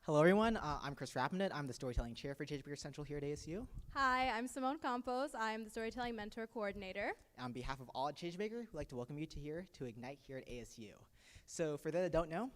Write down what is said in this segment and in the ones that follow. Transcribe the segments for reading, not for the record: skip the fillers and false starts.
Hello, everyone. I'm Chris Rapinette. I'm the Storytelling Chair for Changemaker Central here at ASU. Hi, I'm Simone Campos. I'm the Storytelling Mentor Coordinator. On behalf of all at Changemaker, we'd like to welcome you to Ignite here at ASU. So for those that don't know,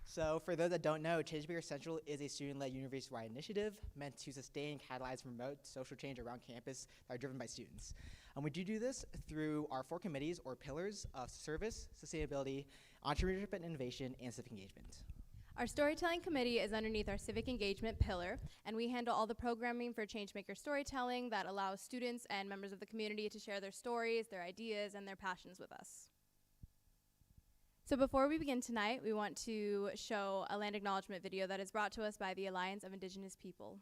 So for those that don't know, Changemaker Central is a student-led university-wide initiative meant to sustain and catalyze remote social change around campus that are driven by students. We do this through our 4 committees or pillars of service, sustainability, entrepreneurship and innovation, and civic engagement. Our Storytelling Committee is underneath our Civic Engagement pillar, and we handle all the programming for Changemaker Storytelling that allows students and members of the community to share their stories, their ideas, and their passions with us. So before we begin tonight, we want to show a land acknowledgement video that is brought to us by the Alliance of Indigenous People.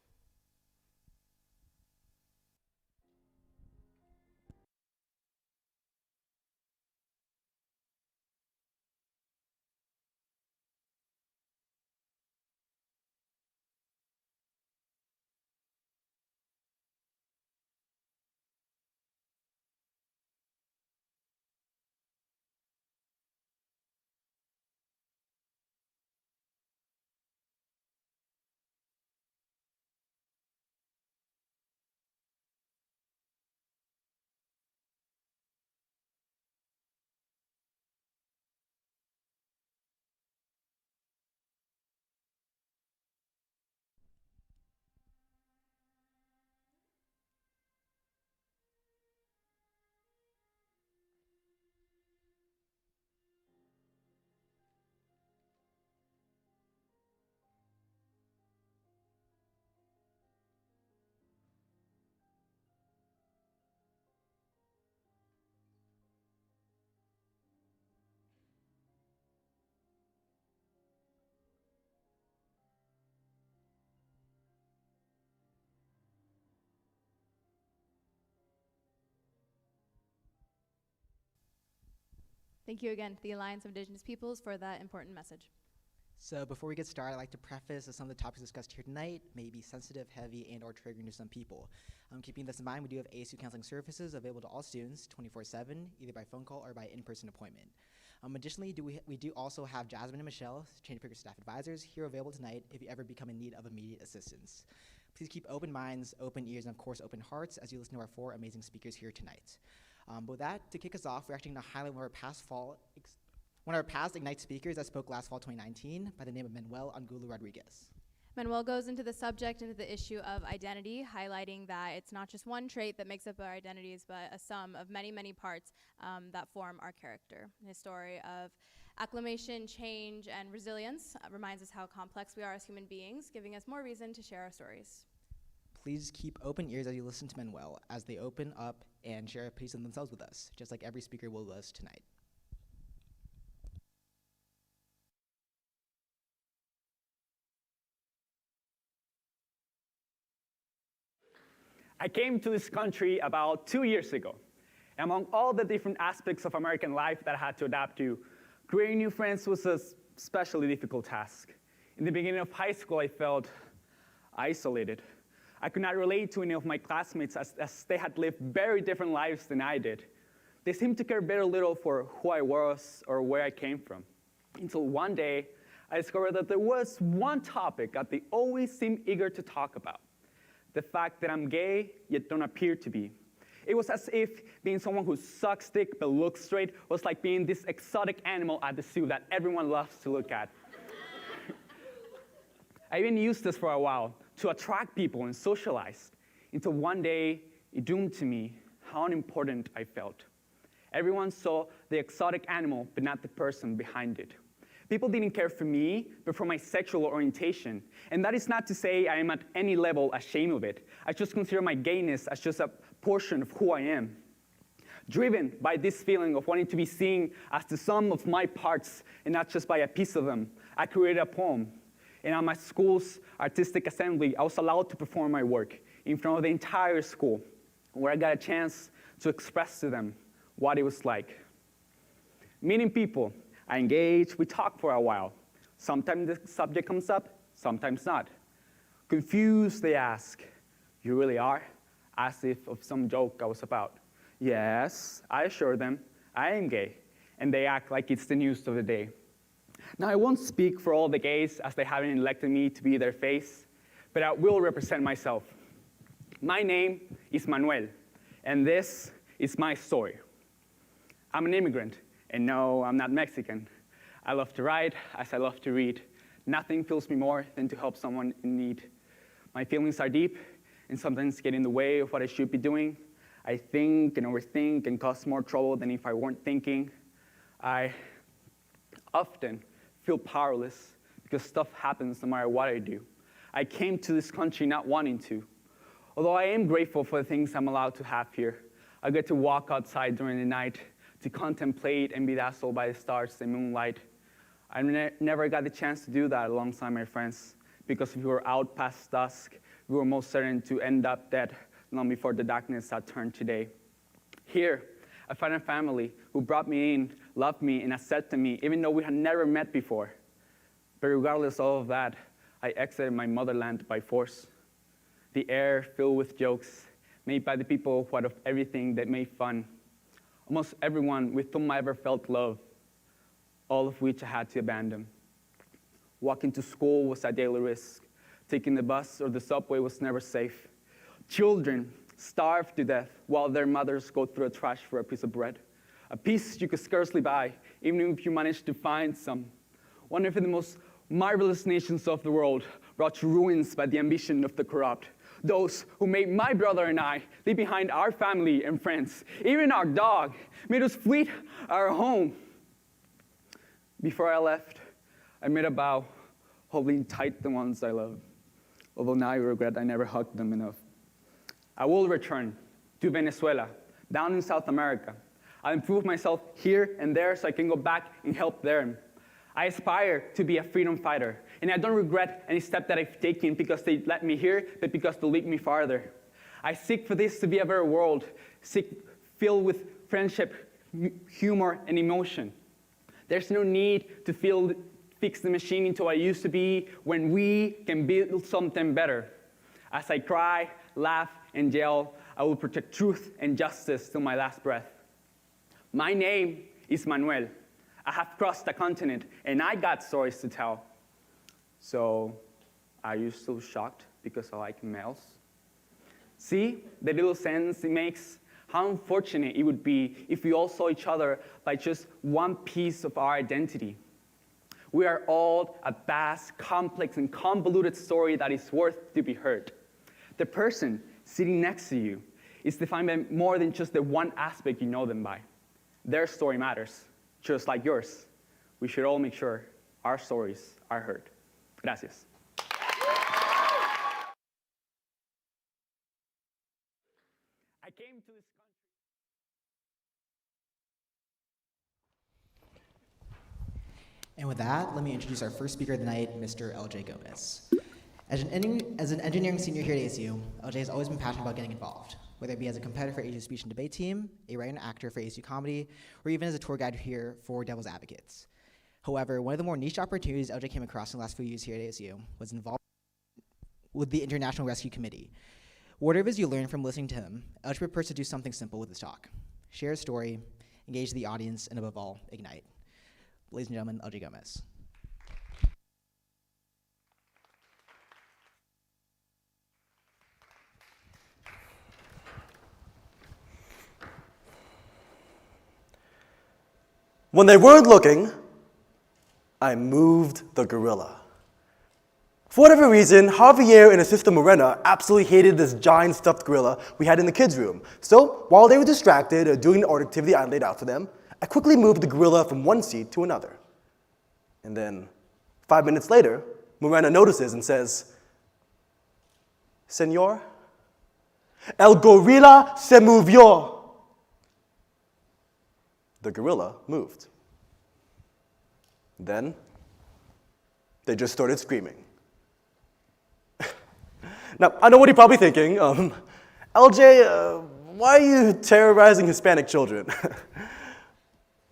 Thank you again to the Alliance of Indigenous Peoples for that important message. So before we get started, I'd like to preface that some of the topics discussed here tonight may be sensitive, heavy, and or triggering to some people. Keeping this in mind, we do have ASU counseling services available to all students 24/7, either by phone call or by in-person appointment. Additionally, we do also have Jasmine and Michelle, Changemaker staff advisors, here available tonight if you ever become in need of immediate assistance. Please keep open minds, open ears, and of course open hearts as you listen to our 4 amazing speakers here tonight. But with that, to kick us off, we're actually going to highlight one of our past Ignite speakers that spoke last fall 2019 by the name of Manuel Angulo Rodriguez. Manuel goes into the subject, into the issue of identity, highlighting that it's not just one trait that makes up our identities, but a sum of many, many parts that form our character. His story of acclimation, change, and resilience reminds us how complex we are as human beings, giving us more reason to share our stories. Please keep open ears as you listen to Manuel as they open up and share a piece of themselves with us, just like every speaker will with us tonight. I came to this country about 2 years ago. Among all the different aspects of American life that I had to adapt to, creating new friends was a especially difficult task. In the beginning of high school, I felt isolated. I could not relate to any of my classmates as they had lived very different lives than I did. They seemed to care very little for who I was or where I came from. Until one day, I discovered that there was one topic that they always seemed eager to talk about: the fact that I'm gay, yet don't appear to be. It was as if being someone who sucks dick but looks straight was like being this exotic animal at the zoo that everyone loves to look at. I even used this for a while to attract people and socialize, until one day it doomed to me how unimportant I felt. Everyone saw the exotic animal, but not the person behind it. People didn't care for me, but for my sexual orientation. And that is not to say I am at any level ashamed of it. I just consider my gayness as just a portion of who I am. Driven by this feeling of wanting to be seen as the sum of my parts and not just by a piece of them, I created a poem. And at my school's artistic assembly, I was allowed to perform my work in front of the entire school, where I got a chance to express to them what it was like. Meeting people, I engage, we talk for a while. Sometimes the subject comes up, sometimes not. Confused, they ask, "You really are?" As if of some joke I was about. Yes, I assure them, I am gay. and they act like it's the news of the day. Now, I won't speak for all the gays as they haven't elected me to be their face, but I will represent myself. My name is Manuel, and this is my story. I'm an immigrant, and no, I'm not Mexican. I love to write as I love to read. Nothing fills me more than to help someone in need. My feelings are deep and sometimes get in the way of what I should be doing. I think and overthink and cause more trouble than if I weren't thinking. I often feel powerless because stuff happens no matter what I do. I came to this country not wanting to. Although I am grateful for the things I'm allowed to have here. I get to walk outside during the night, to contemplate and be dazzled by the stars and moonlight. I never got the chance to do that alongside my friends, because if we were out past dusk, we were most certain to end up dead long before the darkness that turned today. Here, I found a family who brought me in, loved me, and accepted me, even though we had never met before. But regardless of all of that, I exited my motherland by force. The air filled with jokes made by the people who out of everything that made fun. Almost everyone with whom I ever felt love, all of which I had to abandon. Walking to school was a daily risk. Taking the bus or the subway was never safe. Children starved to death while their mothers go through a trash for a piece of bread. A piece you could scarcely buy, even if you managed to find some. One of the most marvelous nations of the world, brought to ruins by the ambition of the corrupt. Those who made my brother and I leave behind our family and friends, even our dog, made us flee our home. Before I left, I made a vow, holding tight the ones I love, although now I regret I never hugged them enough. I will return to Venezuela, down in South America. I'll improve myself here and there so I can go back and help them. I aspire to be a freedom fighter, and I don't regret any step that I've taken because they let me here, but because they lead me farther. I seek for this to be a better world, filled with friendship, humor, and emotion. There's no need to fix the machine into what it used to be when we can build something better. As I cry, laugh, and yell, I will protect truth and justice till my last breath. My name is Manuel. I have crossed the continent, and I got stories to tell. So, are you still shocked because I like males? See the little sense it makes? How unfortunate it would be if we all saw each other by just one piece of our identity. We are all a vast, complex, and convoluted story that is worth to be heard. The person sitting next to you is defined by more than just the one aspect you know them by. Their story matters, just like yours. We should all make sure our stories are heard. Gracias. I came to this country. And with that, let me introduce our first speaker of the night, Mr. LJ Gomez. As an engineering senior here at ASU, LJ has always been passionate about getting involved, whether it be as a competitor for ASU speech and debate team, a writer and actor for ASU comedy, or even as a tour guide here for Devil's Advocates. However, one of the more niche opportunities LJ came across in the last few years here at ASU was involved with the International Rescue Committee. Whatever it is you learn from listening to him, LJ prefers to do something simple with his talk. Share a story, engage the audience, and above all, ignite. Ladies and gentlemen, LJ Gomez. When they weren't looking, I moved the gorilla. For whatever reason, Javier and his sister Morena absolutely hated this giant stuffed gorilla we had in the kids' room. So, while they were distracted doing the art activity I laid out for them, I quickly moved the gorilla from one seat to another. And then, 5 minutes later, Morena notices and says, "Señor, el gorila se movió." The gorilla moved. Then, they just started screaming. Now, I know what you're probably thinking. LJ, why are you terrorizing Hispanic children?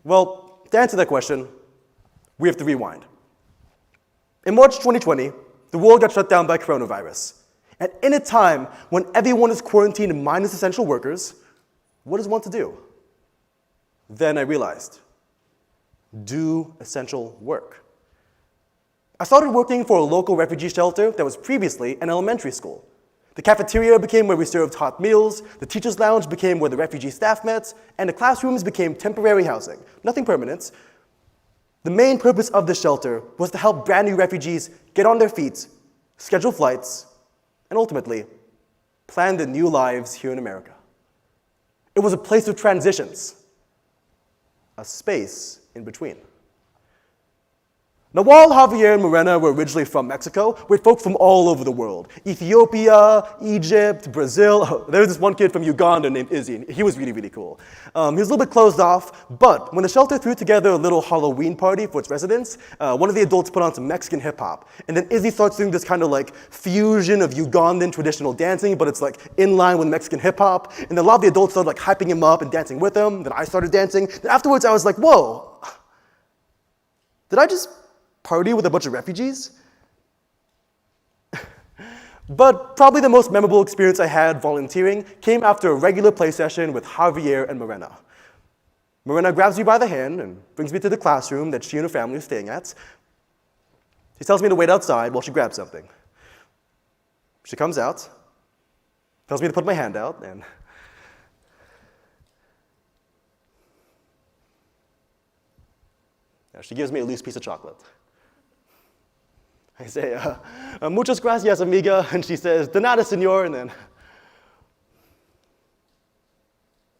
Well, to answer that question, we have to rewind. In March 2020, the world got shut down by coronavirus. And in a time when everyone is quarantined minus essential workers, what does one to do? Then I realized, do essential work. I started working for a local refugee shelter that was previously an elementary school. The cafeteria became where we served hot meals, the teacher's lounge became where the refugee staff met, and the classrooms became temporary housing, nothing permanent. The main purpose of the shelter was to help brand new refugees get on their feet, schedule flights, and ultimately, plan their new lives here in America. It was a place of transitions, a space in between. Now, while Javier and Morena were originally from Mexico, we had folks from all over the world. Ethiopia, Egypt, Brazil. Oh, there was this one kid from Uganda named Izzy, and he was really, really cool. He was a little bit closed off, but when the shelter threw together a little Halloween party for its residents, one of the adults put on some Mexican hip-hop. And then Izzy starts doing this kind of like fusion of Ugandan traditional dancing, but it's like in line with Mexican hip-hop. And then a lot of the adults started like hyping him up and dancing with him. Then I started dancing. Then afterwards, I was like, whoa, did I just party with a bunch of refugees? But probably the most memorable experience I had volunteering came after a regular play session with Javier and Morena. Morena grabs me by the hand and brings me to the classroom that she and her family are staying at. She tells me to wait outside while she grabs something. She comes out, tells me to put my hand out, and she gives me a loose piece of chocolate. I say, muchas gracias, amiga, and she says, de nada, senor, and then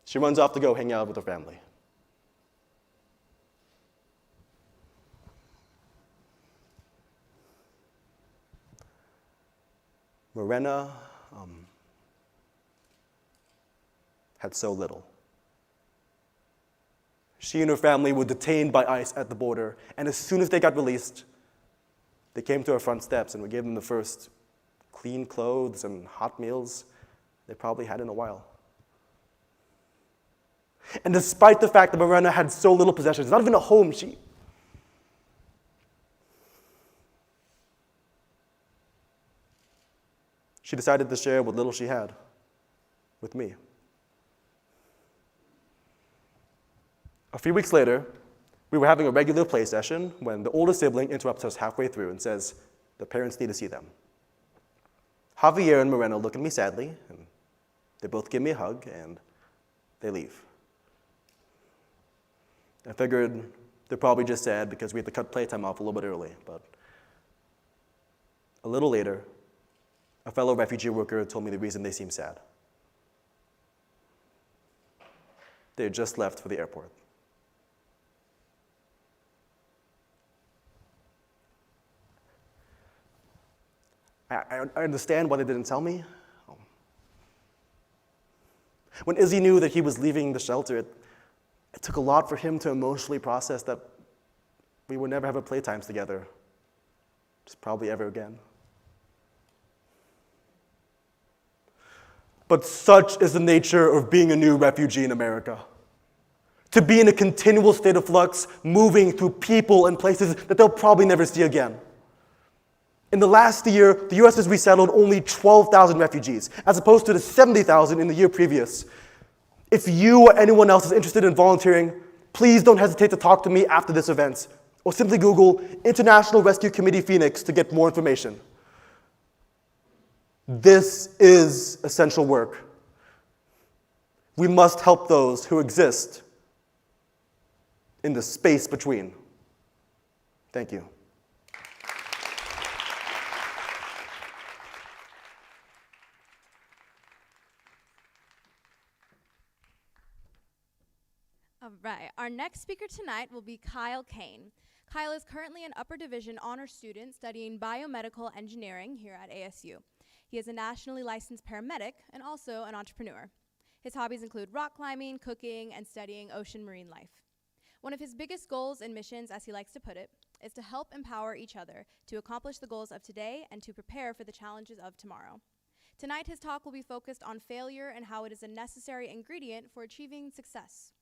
she runs off to go hang out with her family. Morena had so little. She and her family were detained by ICE at the border, and as soon as they got released, they came to our front steps and we gave them the first clean clothes and hot meals they probably had in a while. And despite the fact that Morena had so little possessions, not even a home, she decided to share what little she had with me. A few weeks later, we were having a regular play session when the older sibling interrupts us halfway through and says, the parents need to see them. Javier and Morena look at me sadly, and they both give me a hug, and they leave. I figured they're probably just sad because we had to cut playtime off a little bit early, but a little later, a fellow refugee worker told me the reason they seemed sad. They had just left for the airport. I understand why they didn't tell me. When Izzy knew that he was leaving the shelter, it took a lot for him to emotionally process that we would never have a playtimes together, just probably ever again. But such is the nature of being a new refugee in America. To be in a continual state of flux, moving through people and places that they'll probably never see again. In the last year, the U.S. has resettled only 12,000 refugees, as opposed to the 70,000 in the year previous. If you or anyone else is interested in volunteering, please don't hesitate to talk to me after this event, or simply Google International Rescue Committee Phoenix to get more information. This is essential work. We must help those who exist in the space between. Thank you. All right, our next speaker tonight will be Kane. Kyle is currently an upper division honors student studying biomedical engineering here at ASU. He is a nationally licensed paramedic and also an entrepreneur. His hobbies include rock climbing, cooking, and studying ocean marine life. One of his biggest goals and missions, as he likes to put it, is to help empower each other to accomplish the goals of today and to prepare for the challenges of tomorrow. Tonight, his talk will be focused on failure and how it is a necessary ingredient for achieving success.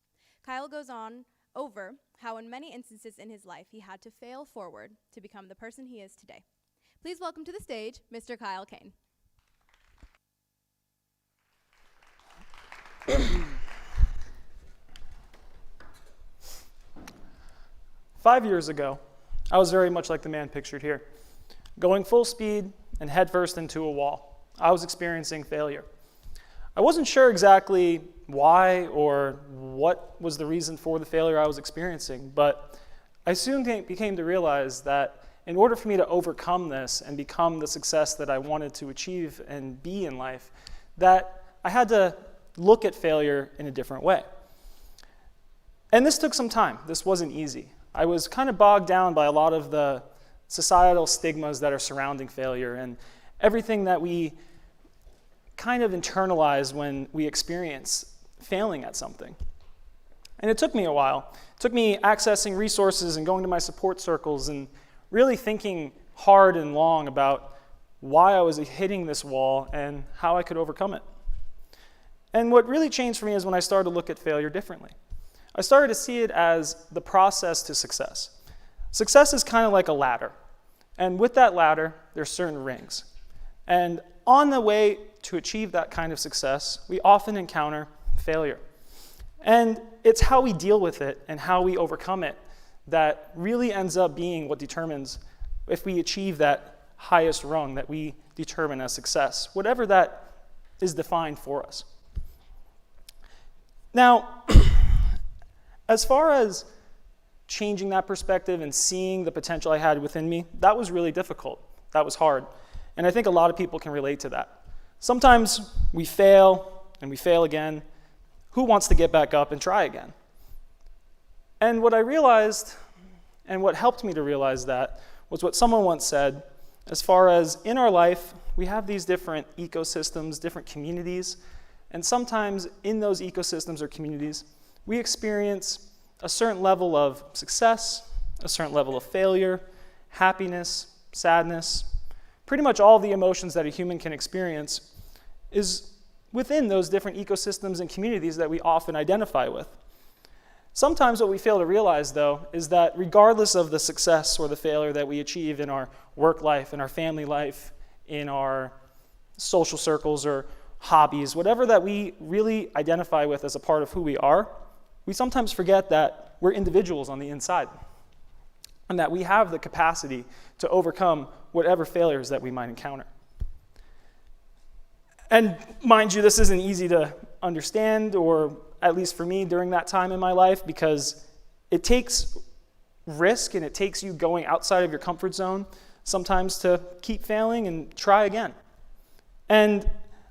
Kyle goes on over how in many instances in his life he had to fail forward to become the person he is today. Please welcome to the stage, Mr. Kane. 5 years ago, I was very much like the man pictured here, going full speed and headfirst into a wall. I was experiencing failure. I wasn't sure exactly why or what was the reason for the failure I was experiencing, but I soon became to realize that in order for me to overcome this and become the success that I wanted to achieve and be in life, that I had to look at failure in a different way. And this took some time. This wasn't easy. I was kind of bogged down by a lot of the societal stigmas that are surrounding failure and everything that we kind of internalize when we experience failing at something. And it took me a while. It took me accessing resources and going to my support circles and really thinking hard and long about why I was hitting this wall and how I could overcome it. And what really changed for me is when I started to look at failure differently. I started to see it as the process to success. Success is kind of like a ladder. And with that ladder, there's certain rings. And on the way to achieve that kind of success, we often encounter failure. And it's how we deal with it and how we overcome it that really ends up being what determines if we achieve that highest rung that we determine as success, whatever that is defined for us. Now, as far as changing that perspective and seeing the potential I had within me, that was really difficult. That was hard. And I think a lot of people can relate to that. Sometimes we fail and we fail again. Who wants to get back up and try again? And what I realized, and what helped me to realize that, was what someone once said, as far as in our life, we have these different ecosystems, different communities, and sometimes in those ecosystems or communities, we experience a certain level of success, a certain level of failure, happiness, sadness. Pretty much all the emotions that a human can experience is within those different ecosystems and communities that we often identify with. Sometimes what we fail to realize, though, is that regardless of the success or the failure that we achieve in our work life, in our family life, in our social circles or hobbies, whatever that we really identify with as a part of who we are, we sometimes forget that we're individuals on the inside and that we have the capacity to overcome whatever failures that we might encounter. And mind you, this isn't easy to understand, or at least for me during that time in my life, because it takes risk and it takes you going outside of your comfort zone sometimes to keep failing and try again. And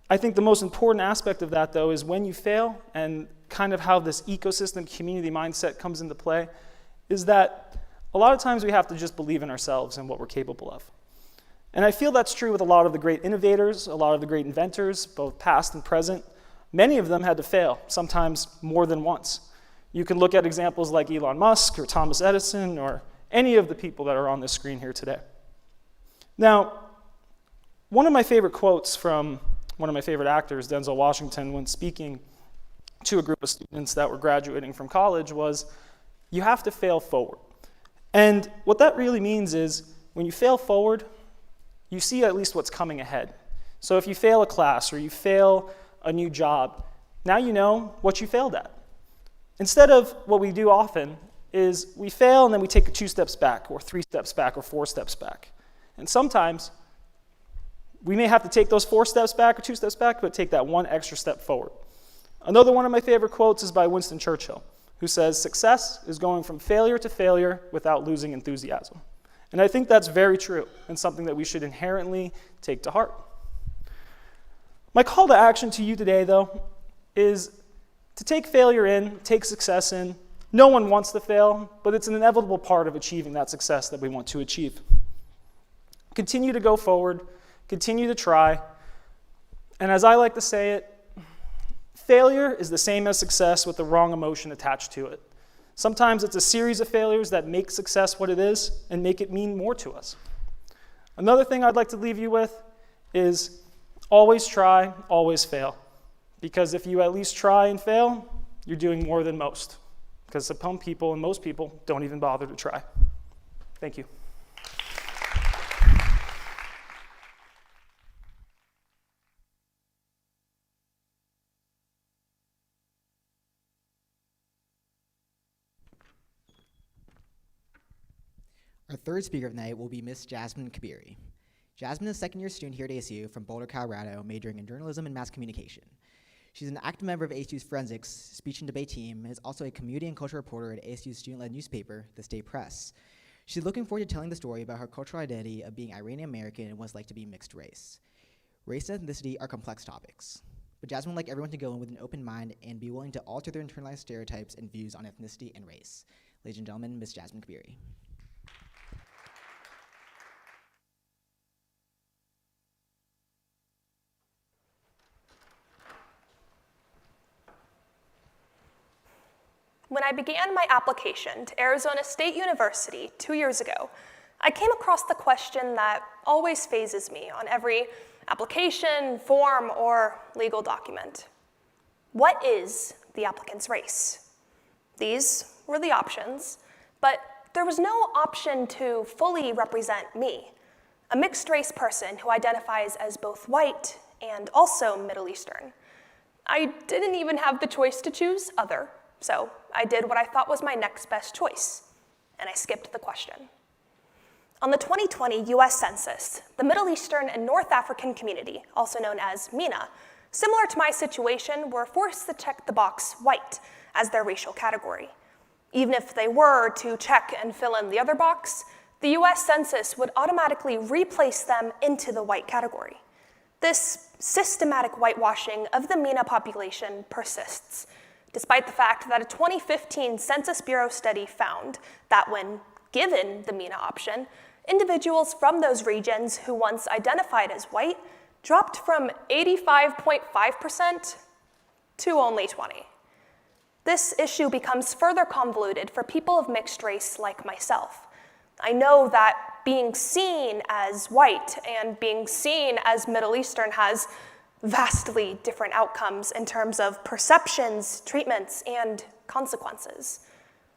I think the most important aspect of that, though, is when you fail and kind of how this ecosystem community mindset comes into play, is that a lot of times we have to just believe in ourselves and what we're capable of. And I feel that's true with a lot of the great innovators, a lot of the great inventors, both past and present. Many of them had to fail, sometimes more than once. You can look at examples like Elon Musk or Thomas Edison or any of the people that are on this screen here today. Now, one of my favorite quotes from one of my favorite actors, Denzel Washington, when speaking to a group of students that were graduating from college was, you have to fail forward. And what that really means is when you fail forward, you see at least what's coming ahead. So if you fail a class or you fail a new job, now you know what you failed at. Instead of what we do often is we fail and then we take 2 steps back or 3 steps back or 4 steps back. And sometimes we may have to take those 4 steps back or 2 steps back, but take that 1 extra step forward. Another one of my favorite quotes is by Winston Churchill, who says, "Success is going from failure to failure without losing enthusiasm." And I think that's very true and something that we should inherently take to heart. My call to action to you today, though, is to take failure in, take success in. No one wants to fail, but it's an inevitable part of achieving that success that we want to achieve. Continue to go forward, continue to try, and as I like to say it, failure is the same as success with the wrong emotion attached to it. Sometimes it's a series of failures that make success what it is and make it mean more to us. Another thing I'd like to leave you with is always try, always fail. Because if you at least try and fail, you're doing more than most. Because some people and most people don't even bother to try. Thank you. Our third speaker of the night will be Miss Jasmine Kabiri. Jasmine is a second-year student here at ASU from Boulder, Colorado, majoring in journalism and mass communication. She's an active member of ASU's forensics, speech and debate team, and is also a community and culture reporter at ASU's student-led newspaper, The State Press. She's looking forward to telling the story about her cultural identity of being Iranian-American and what it's like to be mixed race. Race and ethnicity are complex topics, but Jasmine would like everyone to go in with an open mind and be willing to alter their internalized stereotypes and views on ethnicity and race. Ladies and gentlemen, Ms. Jasmine Kabiri. When I began my application to Arizona State University 2 years ago, I came across the question that always phases me on every application, form, or legal document. What is the applicant's race? These were the options, but there was no option to fully represent me, a mixed-race person who identifies as both white and also Middle Eastern. I didn't even have the choice to choose other. So I did what I thought was my next best choice, and I skipped the question. On the 2020 US Census, the Middle Eastern and North African community, also known as MENA, similar to my situation, were forced to check the box white as their racial category. Even if they were to check and fill in the other box, the US Census would automatically replace them into the white category. This systematic whitewashing of the MENA population persists, despite the fact that a 2015 Census Bureau study found that when given the MENA option, individuals from those regions who once identified as white dropped from 85.5% to only 20%. This issue becomes further convoluted for people of mixed race like myself. I know that being seen as white and being seen as Middle Eastern has vastly different outcomes in terms of perceptions, treatments, and consequences.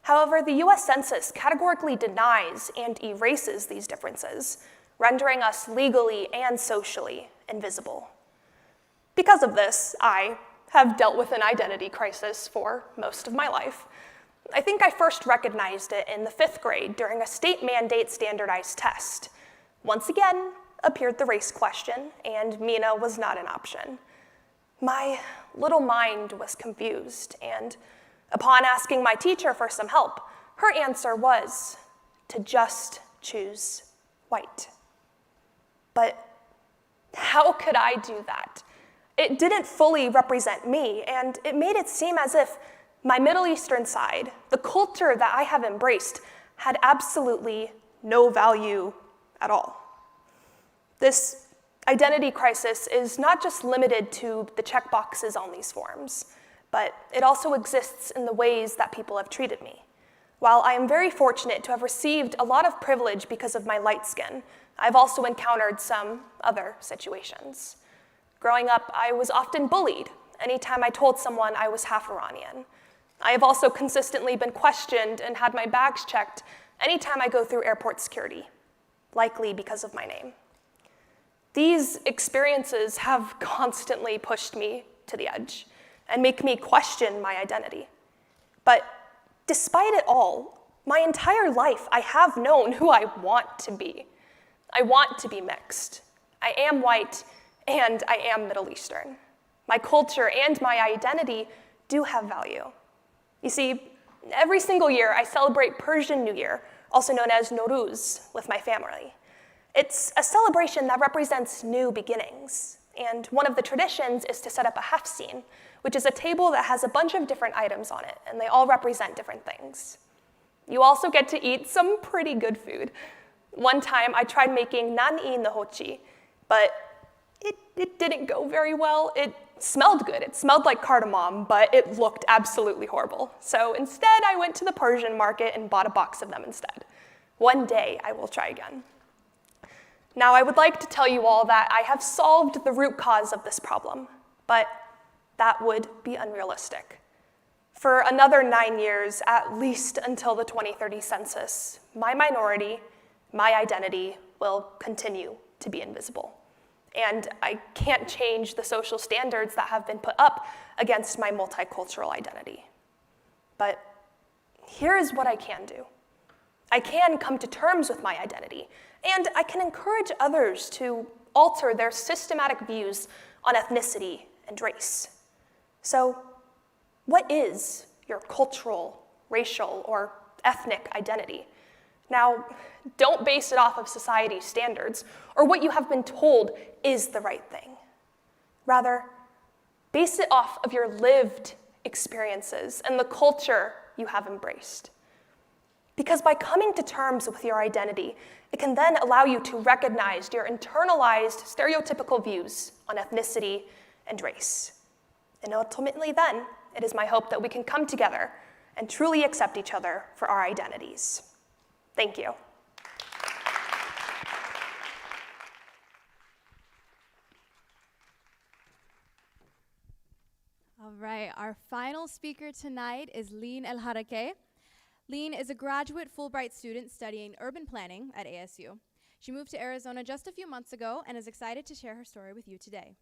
However, the US Census categorically denies and erases these differences, rendering us legally and socially invisible. Because of this, I have dealt with an identity crisis for most of my life. I think I first recognized it in the 5th grade during a state mandate standardized test. Once again, appeared the race question, and MENA was not an option. My little mind was confused, and upon asking my teacher for some help, her answer was to just choose white. But how could I do that? It didn't fully represent me, and it made it seem as if my Middle Eastern side, the culture that I have embraced, had absolutely no value at all. This identity crisis is not just limited to the checkboxes on these forms, but it also exists in the ways that people have treated me. While I am very fortunate to have received a lot of privilege because of my light skin, I've also encountered some other situations. Growing up, I was often bullied anytime I told someone I was half Iranian. I have also consistently been questioned and had my bags checked anytime I go through airport security, likely because of my name. These experiences have constantly pushed me to the edge and make me question my identity. But despite it all, my entire life I have known who I want to be. I want to be mixed. I am white and I am Middle Eastern. My culture and my identity do have value. You see, every single year I celebrate Persian New Year, also known as Nowruz, with my family. It's a celebration that represents new beginnings, and one of the traditions is to set up a hafsin, which is a table that has a bunch of different items on it, and they all represent different things. You also get to eat some pretty good food. One time I tried making nani nohochi, but it didn't go very well. It smelled good. It smelled like cardamom, but it looked absolutely horrible. So instead, I went to the Persian market and bought a box of them instead. One day, I will try again. Now, I would like to tell you all that I have solved the root cause of this problem, but that would be unrealistic. For another 9 years, at least until the 2030 census, my minority, my identity, will continue to be invisible. And I can't change the social standards that have been put up against my multicultural identity. But here is what I can do. I can come to terms with my identity, and I can encourage others to alter their systematic views on ethnicity and race. So, what is your cultural, racial, or ethnic identity? Now, don't base it off of society's standards or what you have been told is the right thing. Rather, base it off of your lived experiences and the culture you have embraced. Because by coming to terms with your identity, it can then allow you to recognize your internalized stereotypical views on ethnicity and race. And ultimately then, it is my hope that we can come together and truly accept each other for our identities. Thank you. All right, our final speaker tonight is Lynn El Harake. Lynn is a graduate Fulbright student studying urban planning at ASU. She moved to Arizona just a few months ago and is excited to share her story with you today.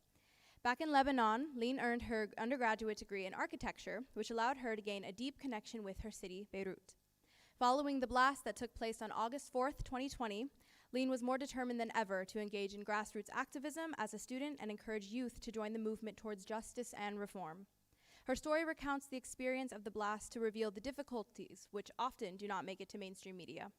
Back in Lebanon, Lynn earned her undergraduate degree in architecture, which allowed her to gain a deep connection with her city, Beirut. Following the blast that took place on August 4th, 2020, Lynn was more determined than ever to engage in grassroots activism as a student and encourage youth to join the movement towards justice and reform. Her story recounts the experience of the blast to reveal the difficulties, which often do not make it to mainstream media.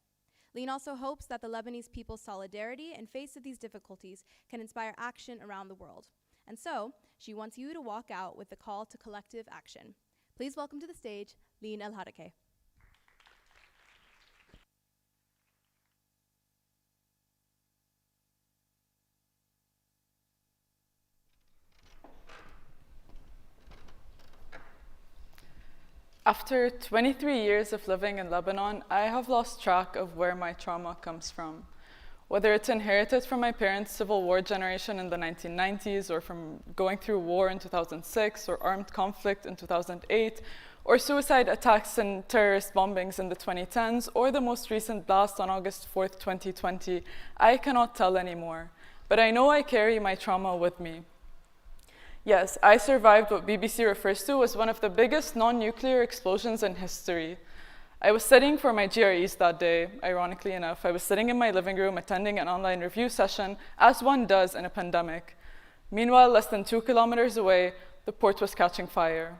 Lynn also hopes that the Lebanese people's solidarity in face of these difficulties can inspire action around the world. And so, she wants you to walk out with the call to collective action. Please welcome to the stage, Lynn El Harake. After 23 years of living in Lebanon, I have lost track of where my trauma comes from. Whether it's inherited from my parents' Civil War generation in the 1990s, or from going through war in 2006, or armed conflict in 2008, or suicide attacks and terrorist bombings in the 2010s, or the most recent blast on August 4th, 2020, I cannot tell anymore. But I know I carry my trauma with me. Yes, I survived what BBC refers to as one of the biggest non-nuclear explosions in history. I was studying for my GREs that day, ironically enough. I was sitting in my living room attending an online review session, as one does in a pandemic. Meanwhile, less than 2 kilometers away, the port was catching fire.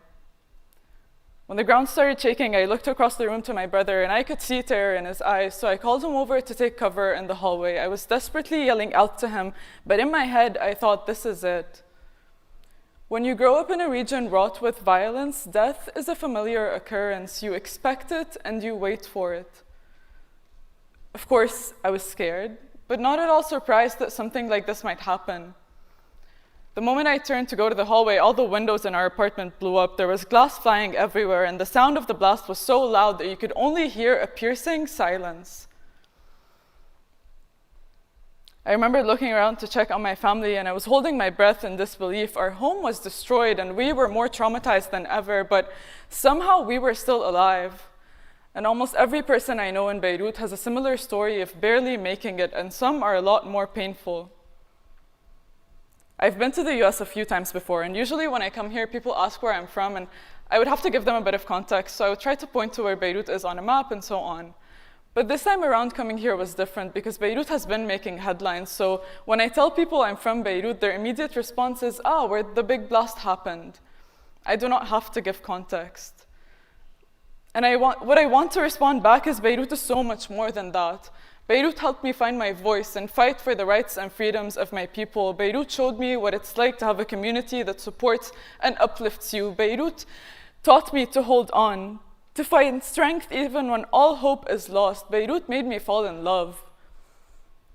When the ground started shaking, I looked across the room to my brother, and I could see terror in his eyes, so I called him over to take cover in the hallway. I was desperately yelling out to him, but in my head, I thought, this is it. When you grow up in a region wrought with violence, death is a familiar occurrence. You expect it and you wait for it. Of course, I was scared, but not at all surprised that something like this might happen. The moment I turned to go to the hallway, all the windows in our apartment blew up. There was glass flying everywhere, and the sound of the blast was so loud that you could only hear a piercing silence. I remember looking around to check on my family, and I was holding my breath in disbelief. Our home was destroyed, and we were more traumatized than ever, but somehow we were still alive. And almost every person I know in Beirut has a similar story of barely making it, and some are a lot more painful. I've been to the US a few times before, and usually when I come here, people ask where I'm from, and I would have to give them a bit of context, so I would try to point to where Beirut is on a map and so on. But this time around, coming here was different because Beirut has been making headlines. So when I tell people I'm from Beirut, their immediate response is, where the big blast happened. I do not have to give context. And what I want to respond back is Beirut is so much more than that. Beirut helped me find my voice and fight for the rights and freedoms of my people. Beirut showed me what it's like to have a community that supports and uplifts you. Beirut taught me to hold on, to find strength even when all hope is lost. Beirut made me fall in love,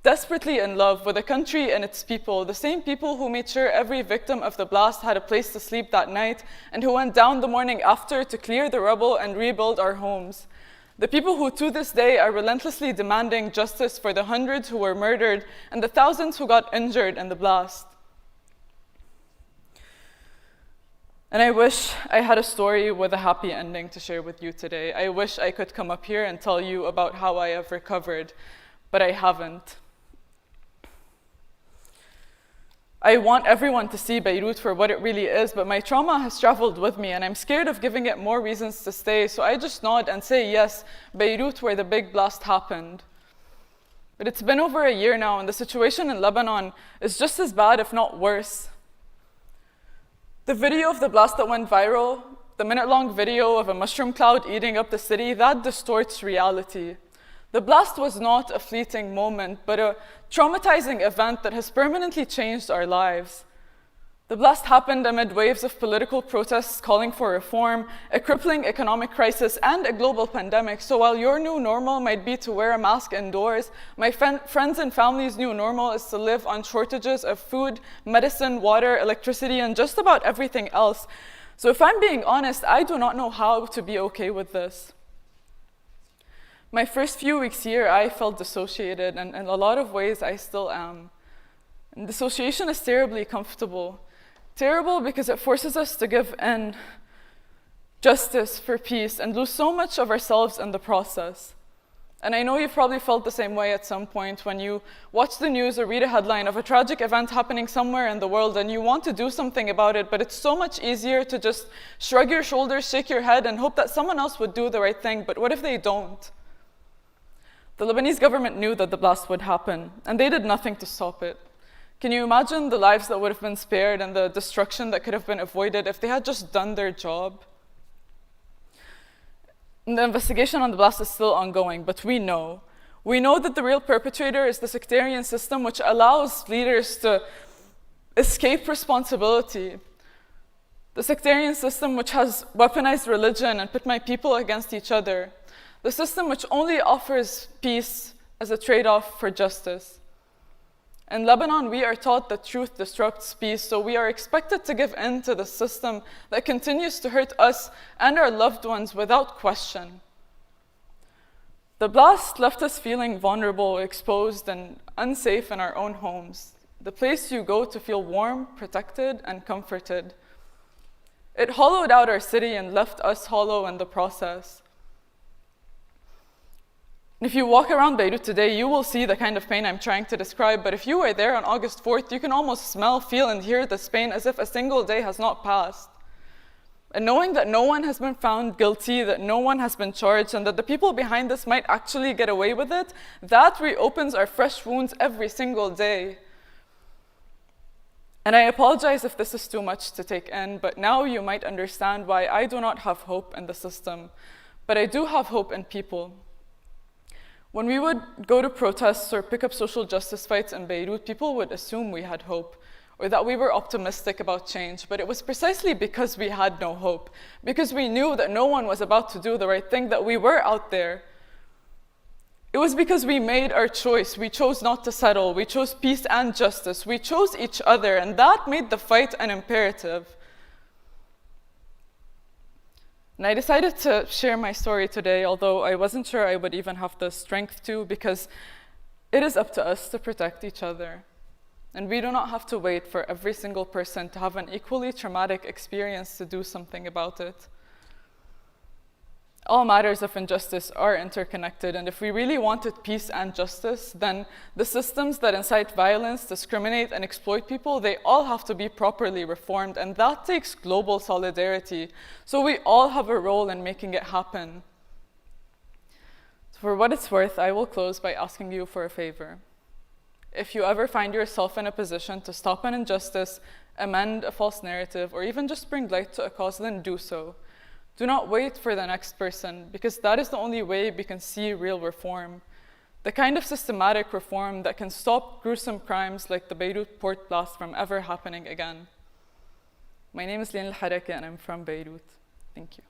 desperately in love with the country and its people, the same people who made sure every victim of the blast had a place to sleep that night and who went down the morning after to clear the rubble and rebuild our homes. The people who to this day are relentlessly demanding justice for the hundreds who were murdered and the thousands who got injured in the blast. And I wish I had a story with a happy ending to share with you today. I wish I could come up here and tell you about how I have recovered, but I haven't. I want everyone to see Beirut for what it really is, but my trauma has traveled with me, and I'm scared of giving it more reasons to stay, so I just nod and say, yes, Beirut, where the big blast happened. But it's been over a year now, and the situation in Lebanon is just as bad, if not worse. The video of the blast that went viral, the minute-long video of a mushroom cloud eating up the city, that distorts reality. The blast was not a fleeting moment, but a traumatizing event that has permanently changed our lives. The blast happened amid waves of political protests calling for reform, a crippling economic crisis, and a global pandemic. So while your new normal might be to wear a mask indoors, my friends and family's new normal is to live on shortages of food, medicine, water, electricity, and just about everything else. So if I'm being honest, I do not know how to be okay with this. My first few weeks here, I felt dissociated, and in a lot of ways, I still am. And dissociation is terribly comfortable. Terrible because it forces us to give in justice for peace and lose so much of ourselves in the process. And I know you've probably felt the same way at some point when you watch the news or read a headline of a tragic event happening somewhere in the world and you want to do something about it, but it's so much easier to just shrug your shoulders, shake your head, and hope that someone else would do the right thing. But what if they don't? The Lebanese government knew that the blast would happen, and they did nothing to stop it. Can you imagine the lives that would have been spared and the destruction that could have been avoided if they had just done their job? And the investigation on the blast is still ongoing, but we know. We know that the real perpetrator is the sectarian system which allows leaders to escape responsibility. The sectarian system which has weaponized religion and pit my people against each other. The system which only offers peace as a trade-off for justice. In Lebanon, we are taught that truth disrupts peace, so we are expected to give in to the system that continues to hurt us and our loved ones without question. The blast left us feeling vulnerable, exposed, and unsafe in our own homes, the place you go to feel warm, protected, and comforted. It hollowed out our city and left us hollow in the process. If you walk around Beirut today, you will see the kind of pain I'm trying to describe, but if you were there on August 4th, you can almost smell, feel, and hear this pain as if a single day has not passed. And knowing that no one has been found guilty, that no one has been charged, and that the people behind this might actually get away with it, that reopens our fresh wounds every single day. And I apologize if this is too much to take in, but now you might understand why I do not have hope in the system, but I do have hope in people. When we would go to protests or pick up social justice fights in Beirut, people would assume we had hope or that we were optimistic about change, but it was precisely because we had no hope, because we knew that no one was about to do the right thing, that we were out there. It was because we made our choice. We chose not to settle. We chose peace and justice. We chose each other, and that made the fight an imperative. And I decided to share my story today, although I wasn't sure I would even have the strength to, because it is up to us to protect each other. And we do not have to wait for every single person to have an equally traumatic experience to do something about it. All matters of injustice are interconnected, and if we really wanted peace and justice, then the systems that incite violence, discriminate, and exploit people, they all have to be properly reformed, and that takes global solidarity. So we all have a role in making it happen. So for what it's worth, I will close by asking you for a favor. If you ever find yourself in a position to stop an injustice, amend a false narrative, or even just bring light to a cause, then do so. Do not wait for the next person, because that is the only way we can see real reform. The kind of systematic reform that can stop gruesome crimes like the Beirut port blast from ever happening again. My name is Lina Al-Haraka, and I'm from Beirut. Thank you.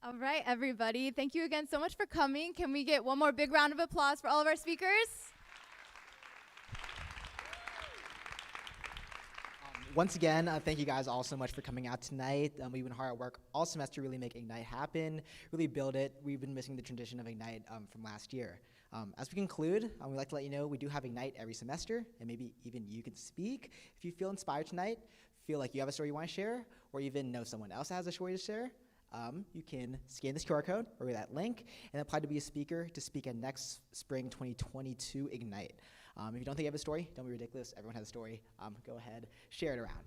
All right, everybody. Thank you again so much for coming. Can we get one more big round of applause for all of our speakers? Once again, thank you guys all so much for coming out tonight. We've been hard at work all semester to really make Ignite happen, really build it. We've been missing the tradition of Ignite from last year. As we conclude, we'd like to let you know we do have Ignite every semester, and maybe even you can speak. If you feel inspired tonight, feel like you have a story you want to share, or even know someone else has a story to share, You can scan this QR code or that link and apply to be a speaker to speak at next spring 2022 Ignite. If you don't think you have a story, don't be ridiculous. Everyone has a story. Go ahead, share it around.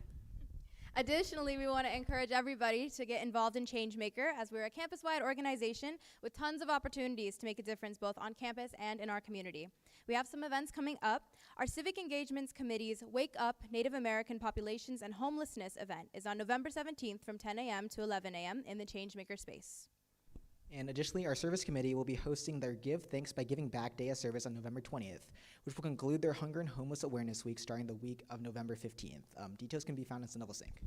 Additionally, we want to encourage everybody to get involved in Changemaker, as we're a campus-wide organization with tons of opportunities to make a difference both on campus and in our community. We have some events coming up. Our Civic Engagements Committee's Wake Up Native American Populations and Homelessness event is on November 17th from 10 a.m. to 11 a.m. in the Changemaker space. And additionally, our service committee will be hosting their Give Thanks by Giving Back Day of Service on November 20th, which will conclude their Hunger and Homeless Awareness Week starting the week of November 15th. Details can be found in Sunlevel Sync.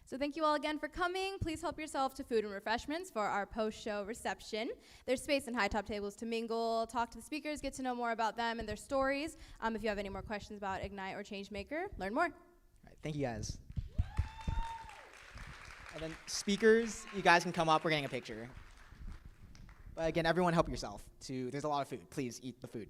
So thank you all again for coming. Please help yourself to food and refreshments for our post-show reception. There's space and high-top tables to mingle, talk to the speakers, get to know more about them and their stories. If you have any more questions about Ignite or Changemaker, learn more. All right, thank you guys. And then speakers, you guys can come up. We're getting a picture. But again, everyone help yourself. There's a lot of food. Please eat the food.